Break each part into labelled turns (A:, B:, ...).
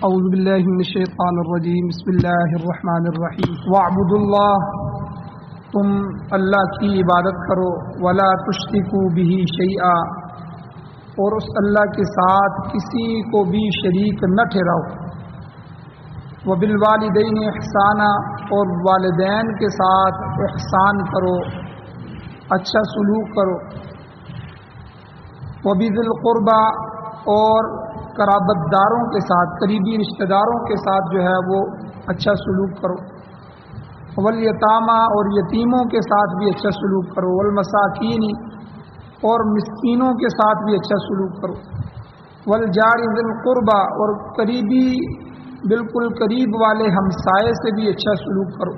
A: اعوذ باللہ من الشیطان الرجیم بسم اللہ الرحمن الرحیم واعبدوا اللہ، تم اللہ کی عبادت کرو، ولا تشرکوا بہ شیئا، اور اس اللہ کے ساتھ کسی کو بھی شریک نہ ٹھہراؤ، وبالوالدین احسانا، اور والدین کے ساتھ احسان کرو، اچھا سلوک کرو، وبذی القربى، اور قرابت داروں کے ساتھ، قریبی رشتہ داروں کے ساتھ جو ہے وہ اچھا سلوک کرو، والیتامى، اور یتیموں کے ساتھ بھی اچھا سلوک کرو، والمساکین، اور مسکینوں کے ساتھ بھی اچھا سلوک کرو، والجار ذی القربى، اور قریبی بالکل قریب والے ہمسائے سے بھی اچھا سلوک کرو،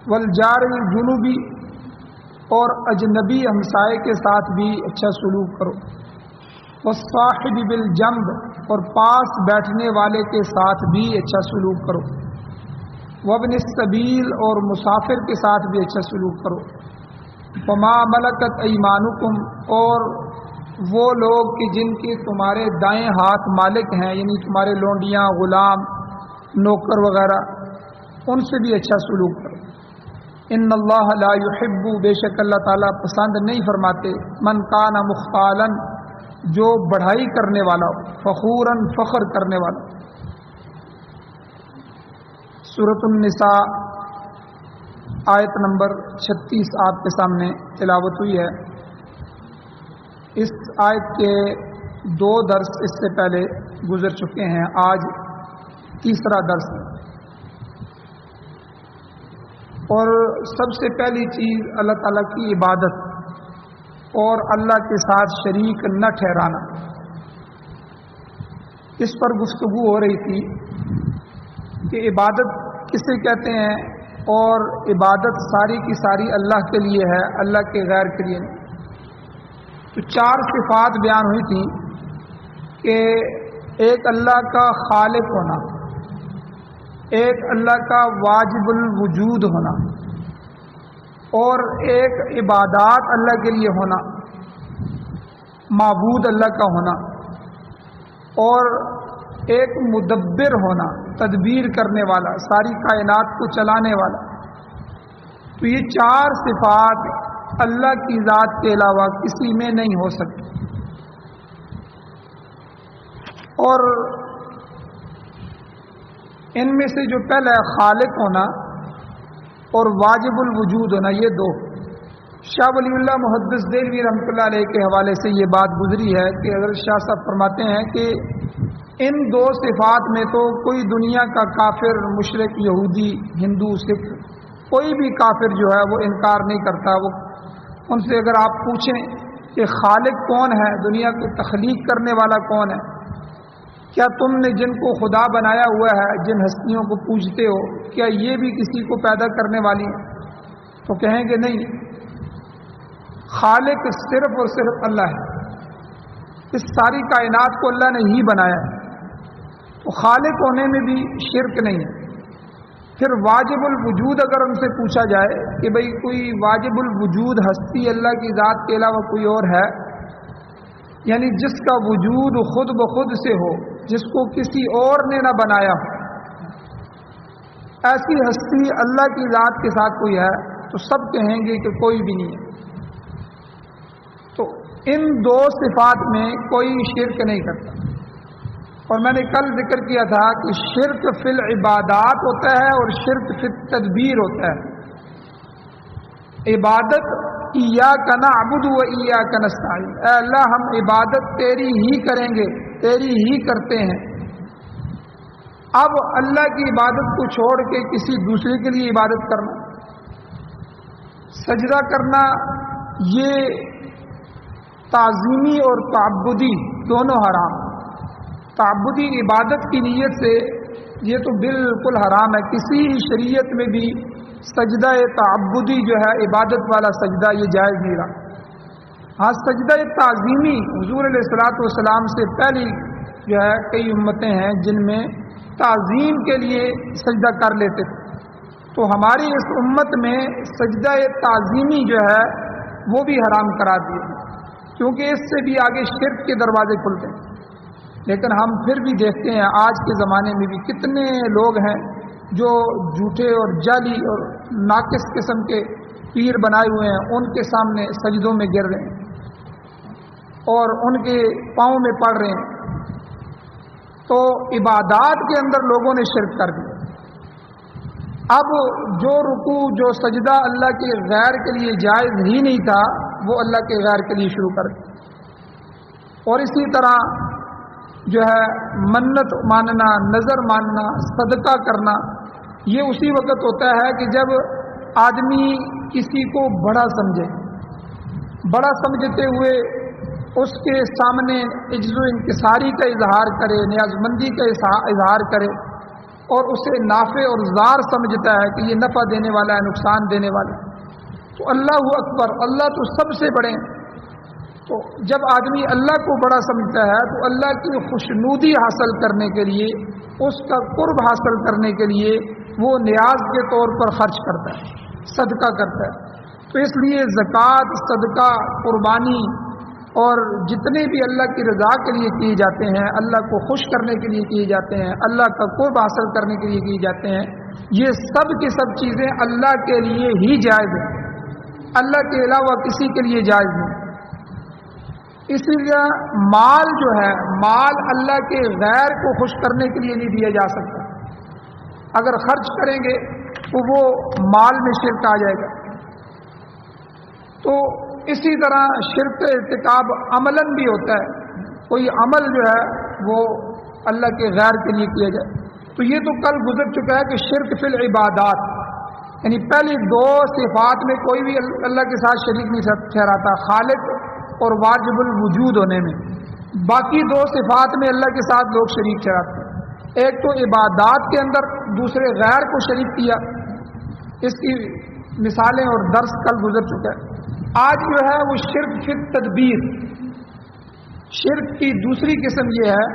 A: والجار الجنوبی، اور اجنبی ہمسائے کے ساتھ بھی اچھا سلوک کرو، والصاحب بالجنب، اور پاس بیٹھنے والے کے ساتھ بھی اچھا سلوک کرو، وابن السبیل، اور مسافر کے ساتھ بھی اچھا سلوک کرو، وما ملکت ایمانکم، اور وہ لوگ کہ جن کے تمہارے دائیں ہاتھ مالک ہیں، یعنی تمہارے لونڈیاں، غلام، نوکر وغیرہ، ان سے بھی اچھا سلوک کرو۔ ان اللہ لا یحب، بے شک اللہ تعالیٰ پسند نہیں فرماتے، من کان مختالا، جو بڑھائی کرنے والا ہو، فخورا، فخر کرنے والا۔ سورۃ النساء آیت نمبر 36 آپ کے سامنے تلاوت ہوئی ہے۔ اس آیت کے 2 درس اس سے پہلے گزر چکے ہیں، آج تیسرا درس ہے۔ اور سب سے پہلی چیز اللہ تعالیٰ کی عبادت اور اللہ کے ساتھ شریک نہ ٹھہرانا، اس پر گفتگو ہو رہی تھی کہ عبادت کسے کہتے ہیں، اور عبادت ساری کی ساری اللہ کے لیے ہے، اللہ کے غیر کے لیے نہیں۔ تو 4 صفات بیان ہوئی تھیں کہ ایک اللہ کا خالق ہونا، ایک اللہ کا واجب الوجود ہونا، اور ایک عبادات اللہ کے لیے ہونا، معبود اللہ کا ہونا، اور ایک مدبر ہونا، تدبیر کرنے والا، ساری کائنات کو چلانے والا۔ تو یہ 4 صفات اللہ کی ذات کے علاوہ کسی میں نہیں ہو سکتی، اور ان میں سے جو پہلا ہے خالق ہونا اور واجب الوجود ہونا، یہ 2 شاہ ولی اللہ محدث دہلوی رحمۃ اللہ علیہ کے حوالے سے یہ بات گزری ہے کہ حضرت شاہ صاحب فرماتے ہیں کہ ان 2 صفات میں تو کوئی دنیا کا کافر، مشرک، یہودی، ہندو، سکھ، کوئی بھی کافر جو ہے وہ انکار نہیں کرتا۔ وہ ان سے اگر آپ پوچھیں کہ خالق کون ہے، دنیا کو تخلیق کرنے والا کون ہے، کیا تم نے جن کو خدا بنایا ہوا ہے، جن ہستیوں کو پوجتے ہو، کیا یہ بھی کسی کو پیدا کرنے والی ہیں؟ تو کہیں گے نہیں، خالق صرف اور صرف اللہ ہے، اس ساری کائنات کو اللہ نے ہی بنایا ہے، تو خالق ہونے میں بھی شرک نہیں ہے۔ پھر واجب الوجود اگر ان سے پوچھا جائے کہ بھئی کوئی واجب الوجود ہستی اللہ کی ذات کے علاوہ کوئی اور ہے، یعنی جس کا وجود خود بخود سے ہو، جس کو کسی اور نے نہ بنایا ہو، ایسی ہستی اللہ کی ذات کے ساتھ کوئی ہے، تو سب کہیں گے کہ کوئی بھی نہیں ہے۔ تو ان 2 صفات میں کوئی شرک نہیں کرتا۔ اور میں نے کل ذکر کیا تھا کہ شرک فی العبادات ہوتا ہے اور شرک فی التدبیر ہوتا ہے۔ عبادت ایاک نعبد و ایاک نستعین، اے اللہ ہم عبادت تیری ہی کریں گے، تیری ہی کرتے ہیں۔ اب اللہ کی عبادت کو چھوڑ کے کسی دوسرے کے لیے عبادت کرنا، سجدہ کرنا، یہ تعظیمی اور تعبدی دونوں حرام۔ تعبدی عبادت کی نیت سے یہ تو بالکل حرام ہے، کسی شریعت میں بھی سجدہ تعبدی جو ہے عبادت والا سجدہ یہ جائز نہیں رہا۔ ہاں سجدہ تعظیمی حضور علیہ الصلوۃ والسلام سے پہلی جو ہے کئی امتیں ہیں جن میں تعظیم کے لیے سجدہ کر لیتے تھے، تو ہماری اس امت میں سجدہ تعظیمی جو ہے وہ بھی حرام قرار دیے، کیونکہ اس سے بھی آگے شرک کے دروازے کھلتے ہیں۔ لیکن ہم پھر بھی دیکھتے ہیں آج کے زمانے میں بھی کتنے لوگ ہیں جو جھوٹے اور جعلی اور ناقص قسم کے پیر بنائے ہوئے ہیں، ان کے سامنے سجدوں میں گر رہے ہیں اور ان کے پاؤں میں پڑ رہے ہیں۔ تو عبادات کے اندر لوگوں نے شرک کر دیا۔ اب جو رکوع جو سجدہ اللہ کے غیر کے لیے جائز ہی نہیں تھا، وہ اللہ کے غیر کے لیے شروع کر دیا۔ اور اسی طرح جو ہے منت ماننا، نظر ماننا، صدقہ کرنا، یہ اسی وقت ہوتا ہے کہ جب آدمی کسی کو بڑا سمجھے، بڑا سمجھتے ہوئے اس کے سامنے عجز و انکساری کا اظہار کرے، نیاز مندی کا اظہار کرے اور اسے نافع اور ضار سمجھتا ہے کہ یہ نفع دینے والا ہے، نقصان دینے والا ہے، تو اللہ اکبر، اللہ تو سب سے بڑے ہیں۔ تو جب آدمی اللہ کو بڑا سمجھتا ہے تو اللہ کی خوشنودی حاصل کرنے کے لیے، اس کا قرب حاصل کرنے کے لیے وہ نیاز کے طور پر خرچ کرتا ہے، صدقہ کرتا ہے۔ تو اس لیے زکوٰۃ، صدقہ، قربانی اور جتنے بھی اللہ کی رضا کے لیے کیے جاتے ہیں، اللہ کو خوش کرنے کے لیے کیے جاتے ہیں، اللہ کا قرب حاصل کرنے کے لیے کیے جاتے ہیں، یہ سب کی سب چیزیں اللہ کے لیے ہی جائز ہیں، اللہ کے علاوہ کسی کے لیے جائز نہیں۔ اسی لیے مال جو ہے، مال اللہ کے غیر کو خوش کرنے کے لیے نہیں دیا جا سکتا۔ اگر خرچ کریں گے تو وہ مال میں شرک آ جائے گا۔ تو اسی طرح شرک کا ارتکاب عملاً بھی ہوتا ہے، کوئی عمل جو ہے وہ اللہ کے غیر کے لیے کیا جائے۔ تو یہ تو کل گزر چکا ہے کہ شرک فی العبادات، یعنی پہلی دو صفات میں کوئی بھی اللہ کے ساتھ شریک نہیں ٹھہراتا، خالق اور واجب الوجود ہونے میں۔ باقی دو صفات میں اللہ کے ساتھ لوگ شریک ٹھہراتے ہیں، ایک تو عبادات کے اندر دوسرے غیر کو شریک کیا، اس کی مثالیں اور درس کل گزر چکا ہے۔ آج جو ہے وہ شرک فی التدبیر، شرک کی دوسری قسم یہ ہے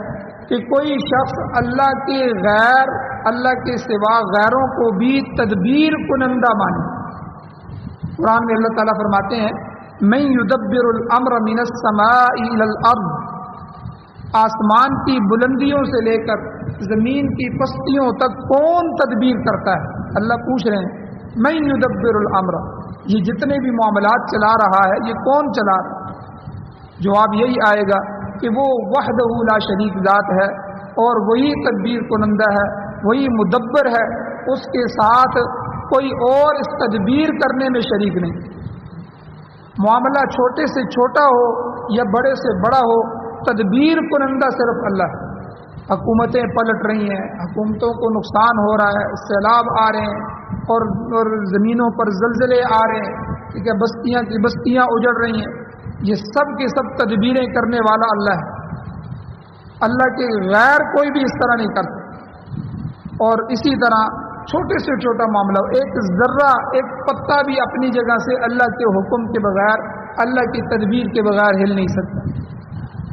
A: کہ کوئی شخص اللہ کے غیر، اللہ کے سوا غیروں کو بھی تدبیر کنندہ مانے۔ قرآن میں اللہ تعالیٰ فرماتے ہیں من یدبر الامر من السماء الى الارض، آسمان کی بلندیوں سے لے کر زمین کی پستیوں تک کون تدبیر کرتا ہے؟ اللہ پوچھ رہے ہیں من یدبر الامر، یہ جتنے بھی معاملات چلا رہا ہے یہ کون چلا رہا ہے؟ جواب یہی آئے گا کہ وہ وحدہ لا شریک ذات ہے اور وہی تدبیر کنندہ ہے، وہی مدبر ہے، اس کے ساتھ کوئی اور اس تدبیر کرنے میں شریک نہیں۔ معاملہ چھوٹے سے چھوٹا ہو یا بڑے سے بڑا ہو، تدبیر کنندہ صرف اللہ ہے۔ حکومتیں پلٹ رہی ہیں، حکومتوں کو نقصان ہو رہا ہے، سیلاب آ رہے ہیں اور زمینوں پر زلزلے آ رہے ہیں، ٹھیک ہے، بستیاں کی بستیاں اجڑ رہی ہیں، یہ سب کے سب تدبیریں کرنے والا اللہ ہے۔ اللہ کے غیر کوئی بھی اس طرح نہیں کرتا۔ اور اسی طرح چھوٹے سے چھوٹا معاملہ، ایک ذرہ، ایک پتا بھی اپنی جگہ سے اللہ کے حکم کے بغیر، اللہ کی تدبیر کے بغیر ہل نہیں سکتا،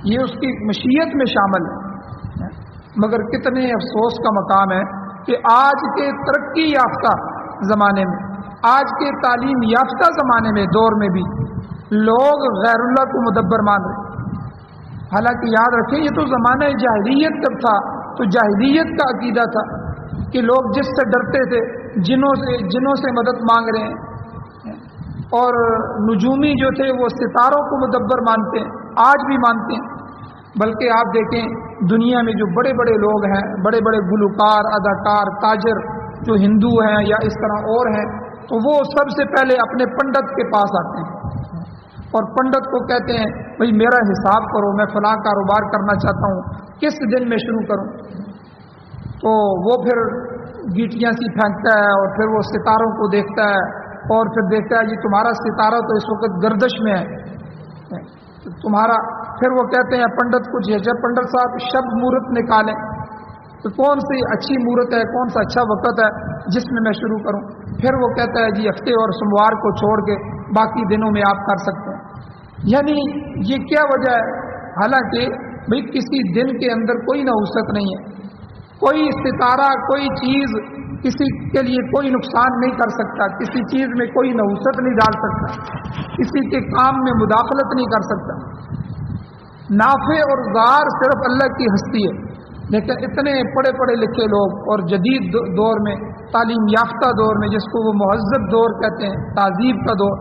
A: یہ اس کی مشیت میں شامل ہے۔ مگر کتنے افسوس کا مقام ہے کہ آج کے ترقی یافتہ زمانے میں، آج کے تعلیم یافتہ زمانے میں، دور میں بھی لوگ غیر اللہ کو مدبر مان رہے۔ حالانکہ یاد رکھیں یہ تو زمانہ جاہلیت جب تھا تو جاہلیت کا عقیدہ تھا کہ لوگ جس سے ڈرتے تھے جنوں سے مدد مانگ رہے ہیں، اور نجومی جو تھے وہ ستاروں کو مدبر مانتے ہیں، آج بھی مانتے ہیں۔ بلکہ آپ دیکھیں دنیا میں جو بڑے بڑے لوگ ہیں، بڑے بڑے گلوکار، اداکار، تاجر جو ہندو ہیں یا اس طرح اور ہیں، تو وہ سب سے پہلے اپنے پنڈت کے پاس آتے ہیں اور پنڈت کو کہتے ہیں بھئی میرا حساب کرو، میں فلاں کاروبار کرنا چاہتا ہوں، کس دن میں شروع کروں؟ تو وہ پھر گیٹیاں سی پھینکتا ہے اور پھر وہ ستاروں کو دیکھتا ہے اور پھر دیکھتا ہے جی تمہارا ستارہ تو اس وقت گردش میں ہے تمہارا، پھر وہ کہتے ہیں پنڈت کچھ ہے، جب پنڈت صاحب شب مہورت نکالیں تو کون سی اچھی مہورت ہے، کون سا اچھا وقت ہے جس میں میں شروع کروں؟ پھر وہ کہتا ہے جی ہفتے اور سوموار کو چھوڑ کے باقی دنوں میں آپ کر سکتے ہیں۔ یعنی یہ کیا وجہ ہے؟ حالانکہ بھئی کسی دن کے اندر کوئی نحوست نہیں ہے، کوئی ستارہ، کوئی چیز کسی کے لیے کوئی نقصان نہیں کر سکتا، کسی چیز میں کوئی نحوست نہیں ڈال سکتا، کسی کے کام میں مداخلت نہیں کر سکتا۔ نافع اور ضار صرف اللہ کی ہستی ہے، لیکن اتنے پڑھے پڑھے لکھے لوگ اور جدید دور میں، تعلیم یافتہ دور میں، جس کو وہ مہذب دور کہتے ہیں، تہذیب کا دور،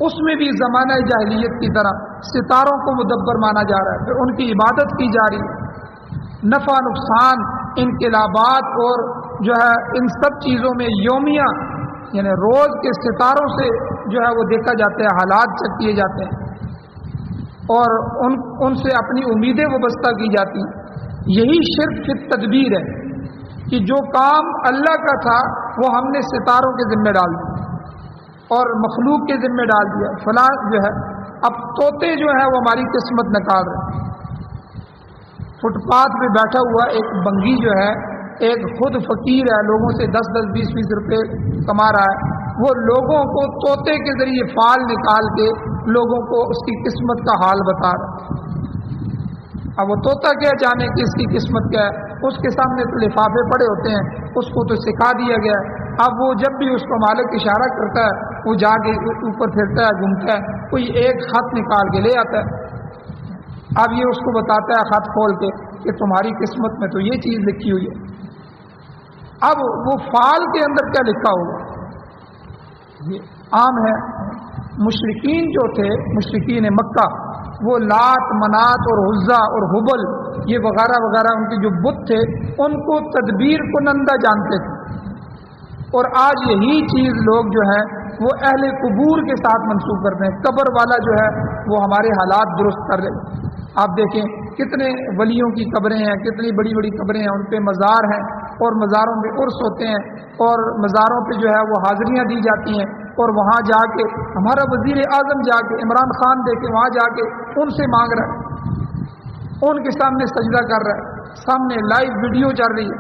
A: اس میں بھی زمانہ جاہلیت کی طرح ستاروں کو مدبر مانا جا رہا ہے، پھر ان کی عبادت کی جا رہی ہے، نفع نقصان، انقلابات اور جو ہے ان سب چیزوں میں یومیہ یعنی روز کے ستاروں سے جو ہے وہ دیکھا جاتا ہے، حالات چیک کیے جاتے ہیں اور ان سے اپنی امیدیں وابستہ کی جاتی ہیں۔ یہی شرک فی تدبیر ہے کہ جو کام اللہ کا تھا وہ ہم نے ستاروں کے ذمہ ڈال دیا اور مخلوق کے ذمہ ڈال دیا، فلاں جو ہے اب طوطے جو ہے وہ ہماری قسمت نکال رہے ہیں۔ فٹ پاتھ پہ بیٹھا ہوا ایک بنگی جو ہے، ایک خود فقیر ہے، لوگوں سے 10-10 20-20 روپے کما رہا ہے، وہ لوگوں کو طوطے کے ذریعے فال نکال کے لوگوں کو اس کی قسمت کا حال بتا رہا ہے۔ اب وہ طوطا کیا جانے کہ اس کی قسمت کیا ہے، اس کے سامنے تو لفافے پڑے ہوتے ہیں، اس کو تو سکھا دیا گیا ہے۔ اب وہ جب بھی اس کو مالک اشارہ کرتا ہے وہ جا کے اوپر پھرتا ہے، گھومتا ہے، کوئی ایک خط نکال کے لے آتا ہے، اب یہ اس کو بتاتا ہے خط کھول کے کہ تمہاری قسمت میں تو یہ چیز لکھی ہوئی ہے۔ اب وہ فال کے اندر کیا لکھا ہوگا یہ عام ہے۔ مشرکین جو تھے، مشرکین مکہ، وہ لات منات اور عزا اور حبل یہ وغیرہ وغیرہ ان کے جو بت تھے ان کو تدبیر کنندہ جانتے تھے، اور آج یہی چیز لوگ جو ہے وہ اہل قبور کے ساتھ منسوخ کرتے ہیں۔ قبر والا جو ہے وہ ہمارے حالات درست کر رہے۔ آپ دیکھیں کتنے ولیوں کی قبریں ہیں، کتنی بڑی بڑی قبریں ہیں، ان پہ مزار ہیں اور مزاروں میں عرس ہوتے ہیں اور مزاروں پہ جو ہے وہ حاضریاں دی جاتی ہیں، اور وہاں جا کے ہمارا وزیر اعظم جا کے عمران خان دے کے وہاں جا کے ان سے مانگ رہا ہے، ان کے سامنے سجدہ کر رہا ہے، سامنے لائیو ویڈیو چل رہی ہے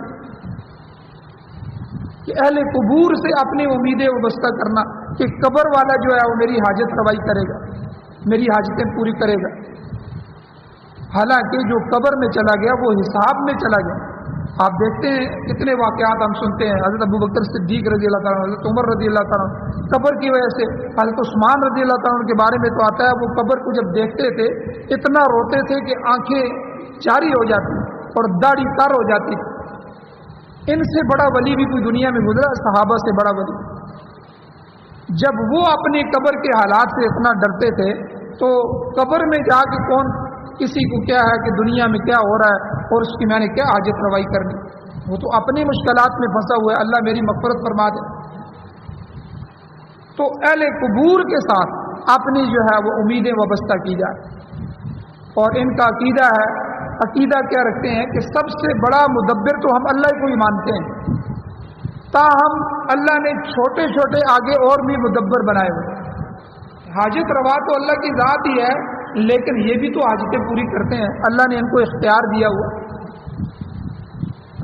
A: کہ اہل قبور سے اپنی امیدیں وابستہ کرنا کہ قبر والا جو ہے وہ میری حاجت روائی کرے گا، میری حاجتیں پوری کرے گا، حالانکہ جو قبر میں چلا گیا وہ حساب میں چلا گیا۔ آپ دیکھتے ہیں کتنے واقعات ہم سنتے ہیں، حضرت ابو بکر صدیق رضی اللہ تعالیٰ، حضرت عمر رضی اللہ تعالیٰ، قبر کی وجہ سے حضرت عثمان رضی اللہ تعالیٰ کے بارے میں تو آتا ہے وہ قبر کو جب دیکھتے تھے اتنا روتے تھے کہ آنکھیں جاری ہو جاتی اور داڑھی تر ہو جاتی۔ ان سے بڑا ولی بھی کوئی دنیا میں گزرا، صحابہ سے بڑا ولی۔ جب وہ اپنی قبر کے حالات سے اتنا ڈرتے تھے تو قبر میں جا کے کون کسی کو کیا ہے کہ دنیا میں کیا ہو رہا ہے اور اس کی میں نے کیا حاجت روائی کرنی، وہ تو اپنی مشکلات میں پھنسا ہوا ہے، اللہ میری مغفرت فرما دے۔ تو اہل قبور کے ساتھ اپنی جو ہے وہ امیدیں وابستہ کی جائے، اور ان کا عقیدہ ہے، عقیدہ کیا رکھتے ہیں کہ سب سے بڑا مدبر تو ہم اللہ کو ہی مانتے ہیں، تاہم اللہ نے چھوٹے چھوٹے آگے اور بھی مدبر بنائے ہوئے۔ حاجت روا تو اللہ کی ذات ہی ہے، لیکن یہ بھی تو حاجتیں پوری کرتے ہیں، اللہ نے ان کو اختیار دیا ہوا۔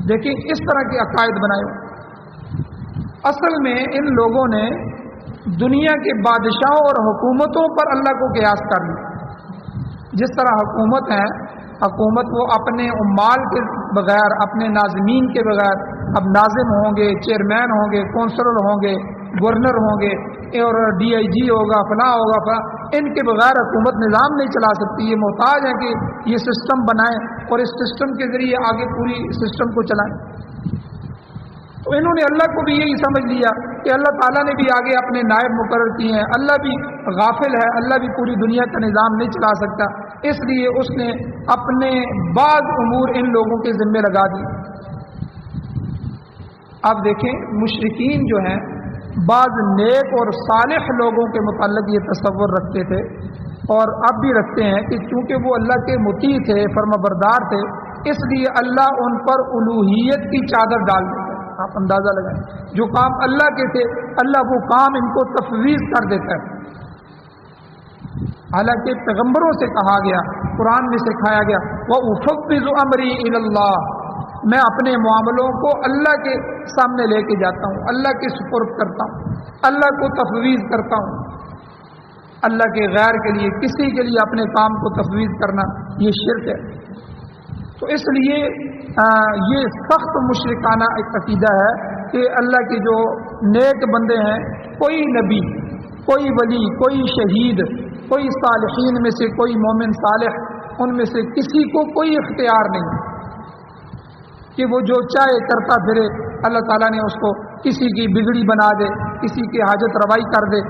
A: دیکھیں اس طرح کے عقائد بنائے ہوئے۔ اصل میں ان لوگوں نے دنیا کے بادشاہوں اور حکومتوں پر اللہ کو قیاس کر لیا۔ جس طرح حکومت ہے، حکومت وہ اپنے عمال کے بغیر، اپنے ناظمین کے بغیر، اب ناظم ہوں گے، چیئرمین ہوں گے، کونسلر ہوں گے، گورنر ہوں گے اور ڈی آئی جی ہوگا، فلاں ہوگا فلاں، ان کے بغیر حکومت نظام نہیں چلا سکتی۔ یہ محتاج ہے کہ یہ سسٹم بنائیں اور اس سسٹم کے ذریعے آگے پوری سسٹم کو چلائیں۔ تو انہوں نے اللہ کو بھی یہی سمجھ لیا کہ اللہ تعالیٰ نے بھی آگے اپنے نائب مقرر کیے ہیں، اللہ بھی غافل ہے، اللہ بھی پوری دنیا کا نظام نہیں چلا سکتا، اس لیے اس نے اپنے بعض امور ان لوگوں کے ذمے لگا دی۔ اب دیکھیں مشرکین جو ہیں بعض نیک اور صالح لوگوں کے متعلق یہ تصور رکھتے تھے اور اب بھی رکھتے ہیں کہ چونکہ وہ اللہ کے مطیع تھے، فرمانبردار تھے، اس لیے اللہ ان پر الوہیت کی چادر ڈال دیتا ہے۔ آپ اندازہ لگائیں، جو کام اللہ کے تھے اللہ وہ کام ان کو تفویض کر دیتا ہے۔ حالانکہ پیغمبروں سے کہا گیا، قرآن میں سکھایا گیا، وَأُفَوِّضُ أَمْرِي إِلَى اللَّهِ، میں اپنے معاملوں کو اللہ کے سامنے لے کے جاتا ہوں، اللہ کے سپرد کرتا ہوں، اللہ کو تفویض کرتا ہوں۔ اللہ کے غیر کے لیے، کسی کے لیے اپنے کام کو تفویض کرنا یہ شرک ہے۔ تو اس لیے یہ سخت مشرکانہ ایک عقیدہ ہے کہ اللہ کے جو نیک بندے ہیں، کوئی نبی، کوئی ولی، کوئی شہید، کوئی صالحین میں سے کوئی مومن صالح ان میں سے کسی کو کوئی اختیار نہیں کہ وہ جو چاہے کرتا پھرے، اللہ تعالیٰ نے اس کو کسی کی بگڑی بنا دے، کسی کی حاجت روائی کر دے،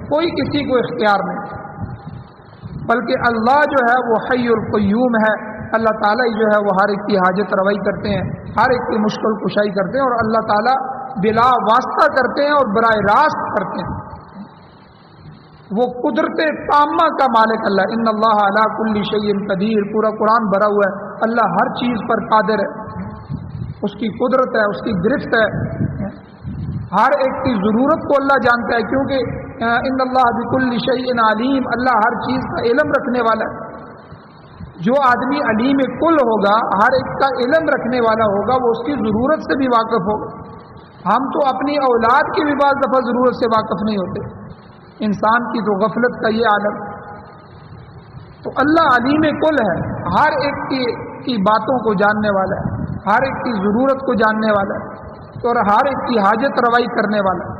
A: کوئی کسی کو اختیار نہیں، بلکہ اللہ جو ہے وہ حی القیوم ہے۔ اللہ تعالیٰ ہی جو ہے وہ ہر ایک کی حاجت روائی کرتے ہیں، ہر ایک کی مشکل کشائی کرتے ہیں، اور اللہ تعالیٰ بلا واسطہ کرتے ہیں اور براہ راست کرتے ہیں۔ وہ قدرت تامہ کا مالک اللہ، ان اللہ علی کل شیء قدیر، پورا قرآن بھرا ہوا ہے، اللہ ہر چیز پر قادر ہے، اس کی قدرت ہے، اس کی گرفت ہے، ہر ایک کی ضرورت کو اللہ جانتا ہے، کیونکہ ان اللہ بکل شیء علیم، اللہ ہر چیز کا علم رکھنے والا ہے۔ جو آدمی علیم کل ہوگا، ہر ایک کا علم رکھنے والا ہوگا، وہ اس کی ضرورت سے بھی واقف ہوگا۔ ہم تو اپنی اولاد کی بھی بعض دفعہ ضرورت سے واقف نہیں ہوتے، انسان کی تو غفلت کا یہ عالم۔ تو اللہ علیم کل ہے، ہر ایک کی باتوں کو جاننے والا ہے، ہر ایک کی ضرورت کو جاننے والا ہے، اور ہر ایک کی حاجت روائی کرنے والا ہے۔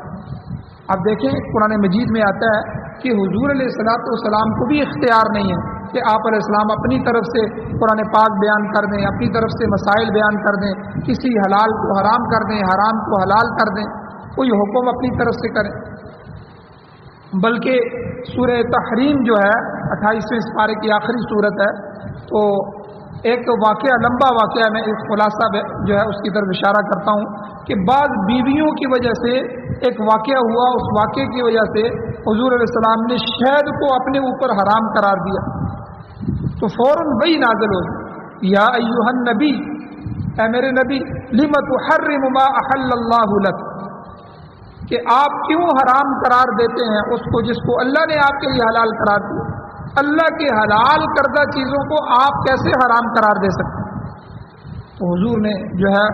A: اب دیکھیں قرآن مجید میں آتا ہے کہ حضور علیہ الصلوۃ والسلام کو بھی اختیار نہیں ہے کہ آپ علیہ السلام اپنی طرف سے قرآن پاک بیان کر دیں، اپنی طرف سے مسائل بیان کر دیں، کسی حلال کو حرام کر دیں، حرام کو حلال کر دیں، کوئی حکم اپنی طرف سے کریں۔ بلکہ سورہ تحریم جو ہے 28ویں سپارے کی آخری صورت ہے، تو ایک واقعہ، لمبا واقعہ، میں ایک خلاصہ جو ہے اس کی طرف اشارہ کرتا ہوں کہ بعض بیویوں کی وجہ سے ایک واقعہ ہوا، اس واقعے کی وجہ سے حضور علیہ السلام نے شہد کو اپنے اوپر حرام قرار دیا، تو فوراً وہی نازل ہو، یا ایھا النبی، اے میرے نبی، لم تحرم ما احل اللہ لک، کہ آپ کیوں حرام قرار دیتے ہیں اس کو جس کو اللہ نے آپ کے لیے حلال قرار دیا؟ اللہ کی حلال کردہ چیزوں کو آپ کیسے حرام قرار دے سکتے ہیں؟ تو حضور نے جو ہے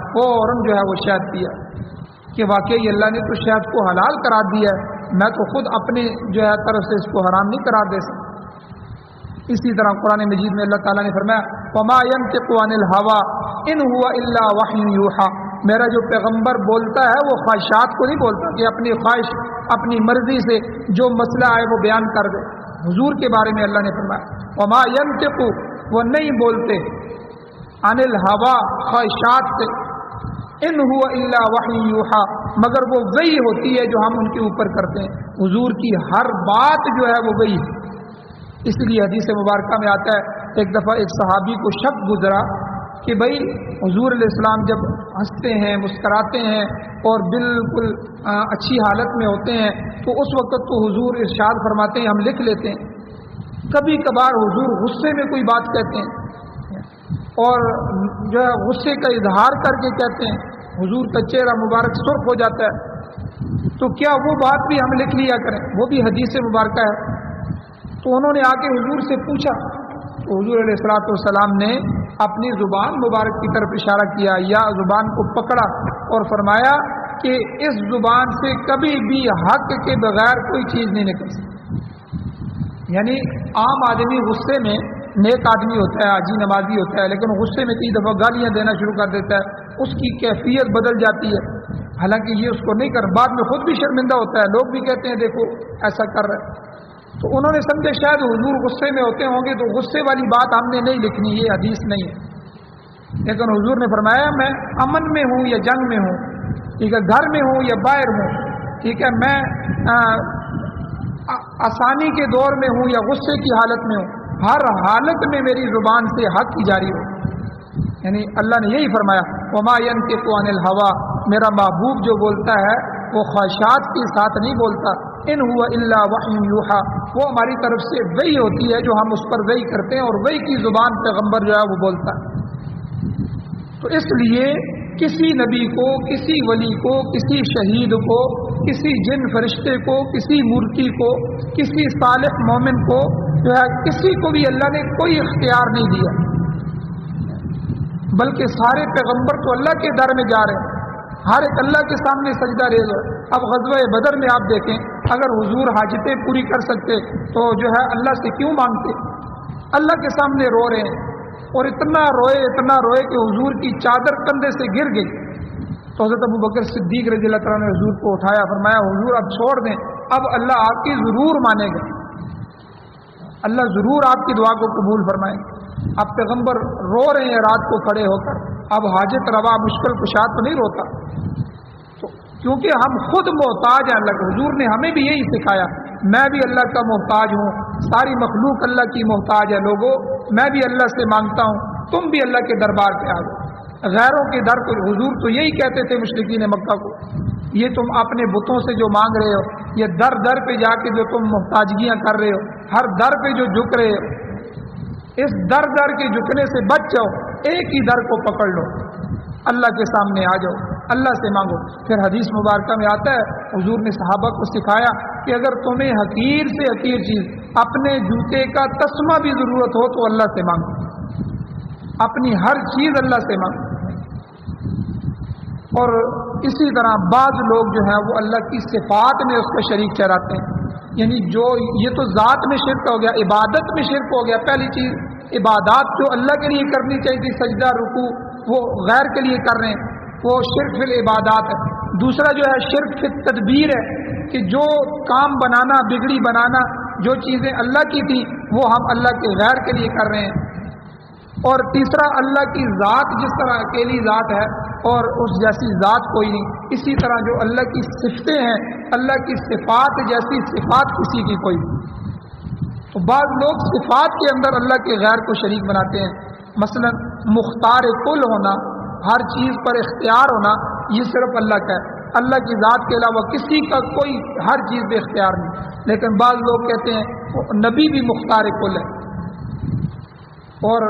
A: فوراً جو ہے وہ شہد پیا کہ واقعی اللہ نے تو شہد کو حلال قرار دیا ہے، میں تو خود اپنے جو ہے طرف سے اس کو حرام نہیں قرار دے سکتا۔ اسی طرح قرآن مجید میں اللہ تعالیٰ نے فرمایا وما ينطق عن الهوى ان هو الا وحی یوحى، میرا جو پیغمبر بولتا ہے وہ خواہشات کو نہیں بولتا کہ اپنی خواہش، اپنی مرضی سے جو مسئلہ آئے وہ بیان کر دے۔ حضور کے بارے میں اللہ نے فرمایا وما ينطق، وہ نہیں بولتے، عن الهوى، خواہشات سے، ان هو الا وحی یوحى، مگر وہ وحی ہوتی ہے جو ہم ان کے اوپر کرتے ہیں۔ حضور کی ہر بات جو ہے وہ وحی ہے۔ اس لیے حدیث مبارکہ میں آتا ہے ایک دفعہ ایک صحابی کو شک گزرا کہ بھئی حضور علیہ السلام جب ہنستے ہیں، مسکراتے ہیں اور بالکل اچھی حالت میں ہوتے ہیں تو اس وقت تو حضور ارشاد فرماتے ہیں، ہم لکھ لیتے ہیں، کبھی کبھار حضور غصے میں کوئی بات کہتے ہیں اور جو ہے غصے کا اظہار کر کے کہتے ہیں، حضور کا چہرہ مبارک سرخ ہو جاتا ہے، تو کیا وہ بات بھی ہم لکھ لیا کریں؟ وہ بھی حدیث مبارکہ ہے۔ تو انہوں نے آ کے حضور سے پوچھا، تو حضور علیہ الصلوۃ والسلام نے اپنی زبان مبارک کی طرف اشارہ کیا، یا زبان کو پکڑا اور فرمایا کہ اس زبان سے کبھی بھی حق کے بغیر کوئی چیز نہیں نکل سکتی۔ یعنی عام آدمی غصے میں، نیک آدمی ہوتا ہے، حاجی نمازی ہوتا ہے، لیکن غصے میں کئی دفعہ گالیاں دینا شروع کر دیتا ہے، اس کی کیفیت بدل جاتی ہے، حالانکہ یہ اس کو نہیں کر، بعد میں خود بھی شرمندہ ہوتا ہے، لوگ بھی کہتے ہیں دیکھو ایسا کر رہا ہے۔ تو انہوں نے سمجھے شاید حضور غصے میں ہوتے ہوں گے تو غصے والی بات ہم نے نہیں لکھنی، یہ حدیث نہیں ہے۔ لیکن حضور نے فرمایا میں امن میں ہوں یا جنگ میں ہوں، ٹھیک ہے، گھر میں ہوں یا باہر ہوں، ٹھیک ہے، میں آسانی کے دور میں ہوں یا غصے کی حالت میں ہوں، ہر حالت میں میری زبان سے حق ہی جاری ہو۔ یعنی اللہ نے یہی فرمایا وما ينطق عن الهوى، میرا محبوب جو بولتا ہے وہ خواہشات کے ساتھ نہیں بولتا، ان هو الا وحی یوحى، وہ ہماری طرف سے وحی ہوتی ہے جو ہم اس پر وحی کرتے ہیں، اور وحی کی زبان پیغمبر جو ہے وہ بولتا ہے۔ تو اس لیے کسی نبی کو، کسی ولی کو، کسی شہید کو، کسی جن فرشتے کو، کسی مورتی کو، کسی صالح مومن کو جو ہے کسی کو بھی اللہ نے کوئی اختیار نہیں دیا، بلکہ سارے پیغمبر تو اللہ کے در میں جا رہے ہیں، ہر ایک اللہ کے سامنے سجدہ ریز ہے۔ اب غزوہ بدر میں آپ دیکھیں، اگر حضور حاجتیں پوری کر سکتے تو جو ہے اللہ سے کیوں مانگتے؟ اللہ کے سامنے رو رہے ہیں، اور اتنا روئے کہ حضور کی چادر کندھے سے گر گئی، تو حضرت ابوبکر صدیق رضی اللہ تعالیٰ نے حضور کو اٹھایا، فرمایا حضور اب چھوڑ دیں، اب اللہ آپ کی ضرور مانے گا۔ اللہ ضرور آپ کی دعا کو قبول فرمائے. اب پیغمبر رو رہے ہیں رات کو کھڑے ہو کر. اب حاجت روا مشکل کشا تو نہیں روتا، تو کیونکہ ہم خود محتاج ہیں اللہ کے. حضور نے ہمیں بھی یہی سکھایا، میں بھی اللہ کا محتاج ہوں، ساری مخلوق اللہ کی محتاج ہے. لوگوں میں بھی اللہ سے مانگتا ہوں، تم بھی اللہ کے دربار پہ آ جاؤ. غیروں کے در کو حضور تو یہی کہتے تھے مشرکین مکہ کو، یہ تم اپنے بتوں سے جو مانگ رہے ہو، یہ در در پہ جا کے جو تم محتاجگیاں کر رہے ہو، ہر در پہ جو جھک رہے ہو، اس در در کے جھکنے سے بچ جاؤ، ایک ہی در کو پکڑ لو، اللہ کے سامنے آ جاؤ، اللہ سے مانگو. پھر حدیث مبارکہ میں آتا ہے حضور نے صحابہ کو سکھایا کہ اگر تمہیں حقیر سے حقیر چیز، اپنے جوتے کا تسمہ بھی ضرورت ہو تو اللہ سے مانگو، اپنی ہر چیز اللہ سے مانگو. اور اسی طرح بعض لوگ جو ہیں وہ اللہ کی صفات میں اس کا شریک ٹھہراتے ہیں. یعنی جو یہ تو ذات میں شرک ہو گیا، عبادت میں شرک ہو گیا. پہلی چیز عبادات جو اللہ کے لیے کرنی چاہیے تھی، سجدہ رکوع، وہ غیر کے لیے کر رہے ہیں، وہ شرک فی العبادات ہے. دوسرا جو ہے شرک فی التدبیر ہے کہ جو کام بنانا، بگڑی بنانا، جو چیزیں اللہ کی تھی وہ ہم اللہ کے غیر کے لیے کر رہے ہیں. اور تیسرا اللہ کی ذات جس طرح اکیلی ذات ہے اور اس جیسی ذات کوئی نہیں، اسی طرح جو اللہ کی صفتیں ہیں، اللہ کی صفات جیسی صفات کسی کی کوئی نہیں. تو بعض لوگ صفات کے اندر اللہ کے غیر کو شریک بناتے ہیں. مثلا مختار کل ہونا، ہر چیز پر اختیار ہونا، یہ صرف اللہ کا ہے. اللہ کی ذات کے علاوہ کسی کا کوئی ہر چیز پہ اختیار نہیں. لیکن بعض لوگ کہتے ہیں نبی بھی مختار کل ہے. اور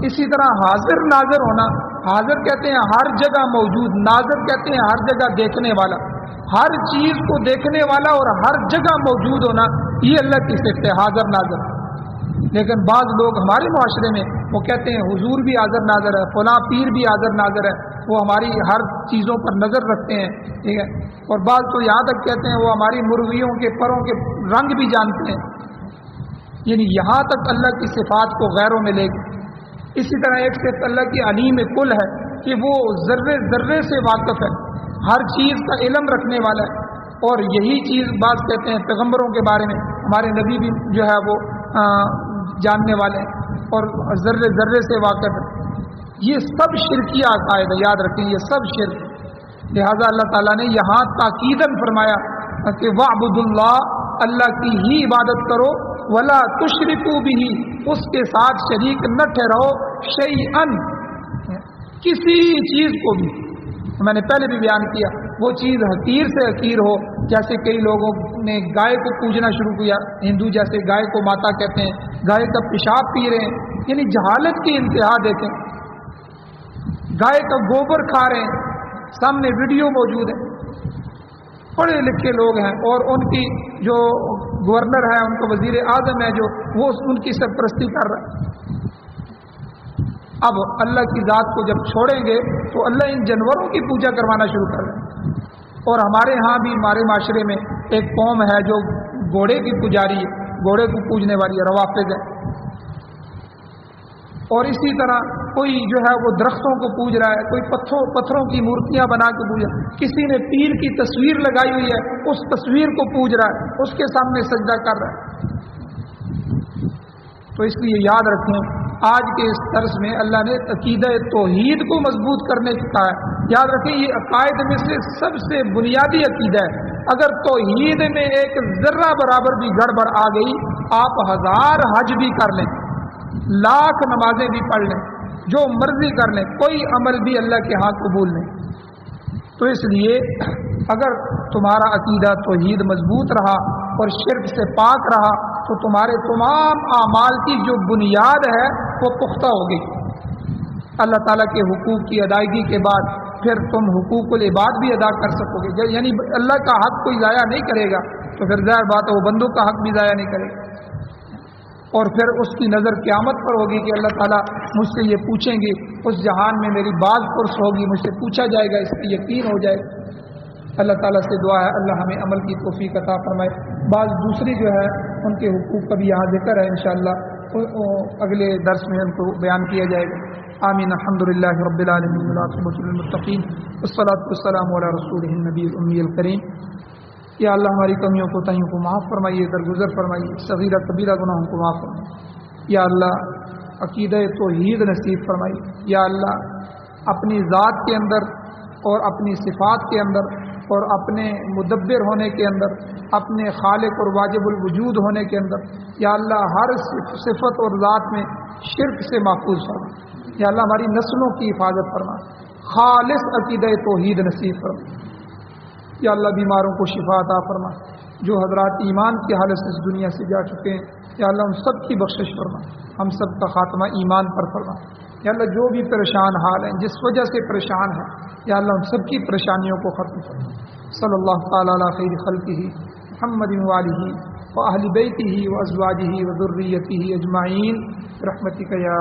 A: اسی طرح حاضر ناظر ہونا، حاضر کہتے ہیں ہر جگہ موجود، ناظر کہتے ہیں ہر جگہ دیکھنے والا، ہر چیز کو دیکھنے والا اور ہر جگہ موجود ہونا، یہ اللہ کی صفت ہے، حاضر ناظر. لیکن بعض لوگ ہمارے معاشرے میں وہ کہتے ہیں حضور بھی حاضر ناظر ہے، فلاں پیر بھی حاضر ناظر ہے، وہ ہماری ہر چیزوں پر نظر رکھتے ہیں، ٹھیک ہے. اور بعض تو یہاں تک کہتے ہیں وہ ہماری مرغیوں کے پروں کے رنگ بھی جانتے ہیں. یعنی یہاں تک اللہ کی صفات کو غیروں میں لے گئے. اسی طرح ایک صفت اللہ کی علیم کل ہے کہ وہ ذرے ذرے سے واقف ہے، ہر چیز کا علم رکھنے والا ہے. اور یہی چیز بعض کہتے ہیں پیغمبروں کے بارے میں، ہمارے نبی بھی جو ہے وہ جاننے والے ہیں اور ذرے ذرے سے واقف ہے. یہ سب شرکیہ عقائد ہے، یاد رکھیں یہ سب شرک. لہٰذا اللہ تعالیٰ نے یہاں تاکیداً فرمایا کہ وَاعْبُدُوا اللَّهَ، اللہ کی ہی عبادت کرو، وَلَا تُشْرِكُوا بِهِ، اس کے ساتھ شریک نہ ٹھہراؤ، شَيْئًا، کسی چیز کو بھی. میں نے پہلے بھی بیان کیا، وہ چیز حقیر سے حقیر ہو، جیسے کئی لوگوں نے گائے کو پوجنا شروع کیا، ہندو جیسے گائے کو ماتا کہتے ہیں، گائے کا پیشاب پی رہے ہیں، یعنی جہالت کی انتہا دیکھیں. گائے کا گوبر کھا رہے ہیں، سامنے ویڈیو موجود ہے. پڑھے لکھے لوگ ہیں اور ان کی جو گورنر ہے، ان کا وزیر اعظم ہے جو، وہ ان کی سرپرستی کر رہا ہے. اب اللہ کی ذات کو جب چھوڑیں گے تو اللہ ان جانوروں کی پوجا کروانا شروع کر رہے ہیں. اور ہمارے ہاں بھی ہمارے معاشرے میں ایک قوم ہے جو گھوڑے کی پجاری ہے، گھوڑے کو پوجنے والی ہے، روافض ہے. اور اسی طرح کوئی جو ہے وہ درختوں کو پوج رہا ہے، کوئی پتھروں کی مورتیاں بنا کے پوجا، کسی نے پیر کی تصویر لگائی ہوئی ہے، اس تصویر کو پوج رہا ہے، اس کے سامنے سجدہ کر رہا ہے. تو اس لیے یاد رکھیں آج کے اس درس میں اللہ نے عقیدہ توحید کو مضبوط کرنے کو کہا ہے. یاد رکھیں یہ عقائد میں سے سب سے بنیادی عقیدہ ہے. اگر توحید میں ایک ذرہ برابر بھی گڑبڑ آ گئی، آپ 1000 حج بھی کر لیں، لاکھ نمازیں بھی پڑھ لیں، جو مرضی کر لیں، کوئی عمل بھی اللہ کے ہاں قبول نہیں. تو اس لیے اگر تمہارا عقیدہ توحید مضبوط رہا اور شرک سے پاک رہا تو تمہارے تمام اعمال کی جو بنیاد ہے وہ پختہ ہوگی. اللہ تعالیٰ کے حقوق کی ادائیگی کے بعد پھر تم حقوق العباد بھی ادا کر سکو گے. یعنی اللہ کا حق کوئی ضائع نہیں کرے گا تو پھر ظاہر بات ہے وہ بندوں کا حق بھی ضائع نہیں کرے گا. اور پھر اس کی نظر قیامت پر ہوگی کہ اللہ تعالیٰ مجھ سے یہ پوچھیں گے، اس جہان میں میری باز پرس ہوگی، مجھ سے پوچھا جائے گا، اس کی یقین ہو جائے. اللہ تعالیٰ سے دعا ہے اللہ ہمیں عمل کی توفیق عطا فرمائے. بعض دوسری جو ہے ان کے حقوق کا بھی یہاں ذکر ہے، انشاءاللہ اگلے درس میں ان کو بیان کیا جائے گا. آمین. الحمدللہ رب العالمین والعاقبۃ للمتقین والصلاۃ والسلام علی رسولہ النبی الأمی الکریم. یا اللہ ہماری کمیوں کوتاہیوں کو معاف فرمائیے، درگزر فرمائیے، صغیرہ کبیرہ گناہوں کو معاف فرمائیے۔ یا اللہ عقیدہ توحید نصیب فرمائیے۔ یا اللہ اپنی ذات کے اندر اور اپنی صفات کے اندر اور اپنے مدبر ہونے کے اندر، اپنے خالق اور واجب الوجود ہونے کے اندر، یا اللہ ہر صفت اور ذات میں شرک سے محفوظ فرما۔ یا اللہ ہماری نسلوں کی حفاظت فرما، خالص عقیدہ توحید نصیب فرما۔ یا اللہ بیماروں کو شفا عطا فرما، جو حضرات ایمان کی حالت سے اس دنیا سے جا چکے ہیں، یا اللہ ان سب کی بخشش فرما، ہم سب کا خاتمہ ایمان پر فرما۔ یا اللہ جو بھی پریشان حال ہیں، جس وجہ سے پریشان ہیں، یا اللہ ان سب کی پریشانیوں کو ختم فرما۔ صلی اللہ تعالی علی خیر خلقہ محمد وآلہ وأہل بیتہ وازواجہ وذریتہ اجمعین برحمتک یا